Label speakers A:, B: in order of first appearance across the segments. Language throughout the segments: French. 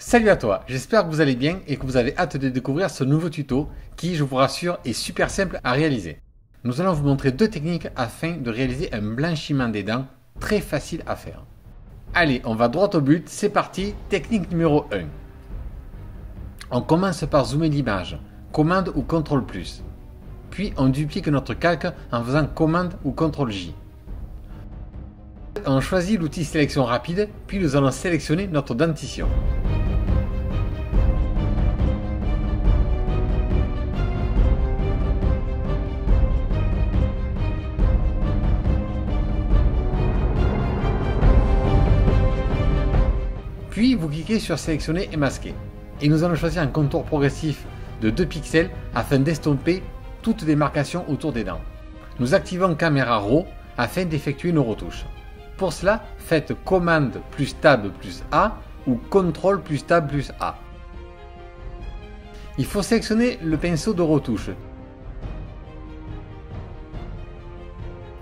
A: Salut à toi, j'espère que vous allez bien et que vous avez hâte de découvrir ce nouveau tuto qui, je vous rassure, est super simple à réaliser. Nous allons vous montrer deux techniques afin de réaliser un blanchiment des dents très facile à faire. Allez, on va droit au but, c'est parti, technique numéro 1. On commence par zoomer l'image, commande ou CTRL+. Puis on duplique notre calque en faisant commande ou CTRL-J. On choisit l'outil sélection rapide, puis nous allons sélectionner notre dentition. Puis vous cliquez sur sélectionner et masquer. Et nous allons choisir un contour progressif de 2 pixels afin d'estomper toutes les marcations autour des dents. Nous activons caméra RAW afin d'effectuer nos retouches. Pour cela, faites commande plus tab plus A ou CTRL plus tab plus A. Il faut sélectionner le pinceau de retouche.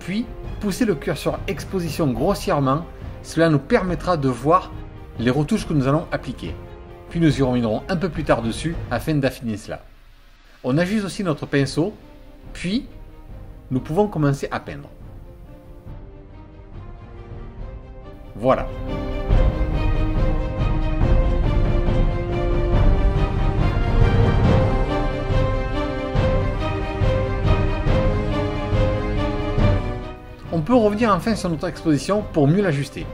A: Puis, poussez le curseur exposition grossièrement, cela nous permettra de voir les retouches que nous allons appliquer. Puis nous y reviendrons un peu plus tard dessus afin d'affiner cela. On ajuste aussi notre pinceau, puis nous pouvons commencer à peindre. Voilà. On peut revenir enfin sur notre exposition pour mieux l'ajuster.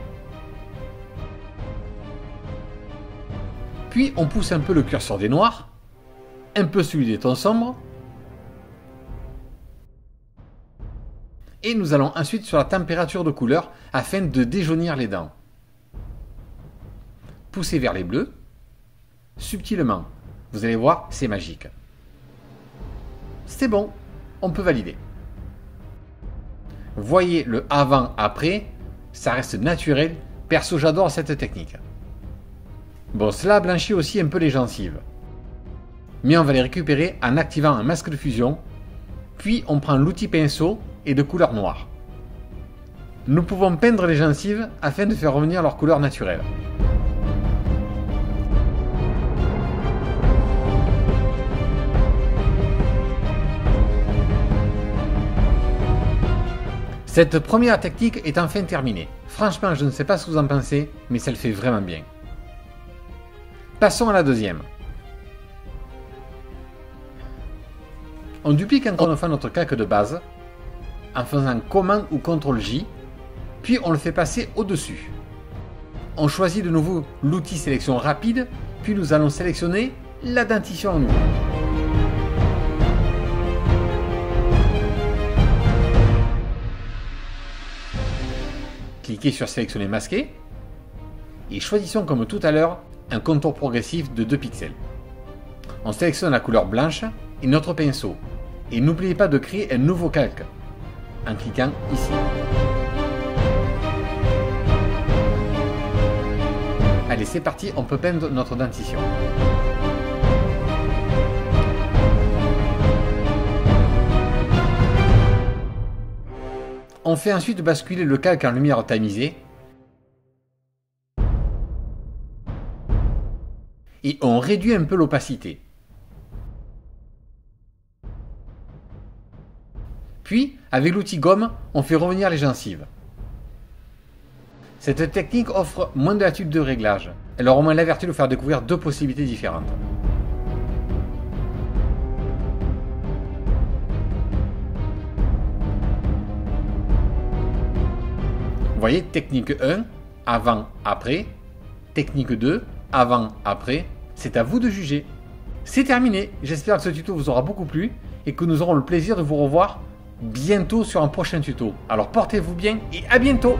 A: Puis on pousse un peu le curseur des noirs, un peu celui des tons sombres, et nous allons ensuite sur la température de couleur afin de déjaunir les dents. Poussez vers les bleus, subtilement. Vous allez voir, c'est magique. C'est bon, on peut valider. Voyez le avant-après, ça reste naturel. Perso, j'adore cette technique. Bon, cela blanchit aussi un peu les gencives. Mais on va les récupérer en activant un masque de fusion, puis on prend l'outil pinceau et de couleur noire. Nous pouvons peindre les gencives afin de faire revenir leur couleur naturelle. Cette première technique est enfin terminée. Franchement, je ne sais pas ce que vous en pensez, mais ça le fait vraiment bien. Passons à la deuxième. On duplique encore une fois notre calque de base en faisant commande ou CTRL-J, puis on le fait passer au-dessus. On choisit de nouveau l'outil sélection rapide, puis nous allons sélectionner la dentition en nouveau. Cliquez sur sélectionner masquer et choisissons comme tout à l'heure un contour progressif de 2 pixels. On sélectionne la couleur blanche et notre pinceau. Et n'oubliez pas de créer un nouveau calque en cliquant ici. Allez, c'est parti, on peut peindre notre dentition. On fait ensuite basculer le calque en lumière tamisée. Et on réduit un peu l'opacité. Puis, avec l'outil gomme, on fait revenir les gencives. Cette technique offre moins de latitude de réglage. Elle aura au moins la vertu de vous faire découvrir deux possibilités différentes. Vous voyez, technique 1, avant, après. Technique 2, avant, après. C'est à vous de juger. C'est terminé. J'espère que ce tuto vous aura beaucoup plu et que nous aurons le plaisir de vous revoir bientôt sur un prochain tuto. Alors portez-vous bien et à bientôt!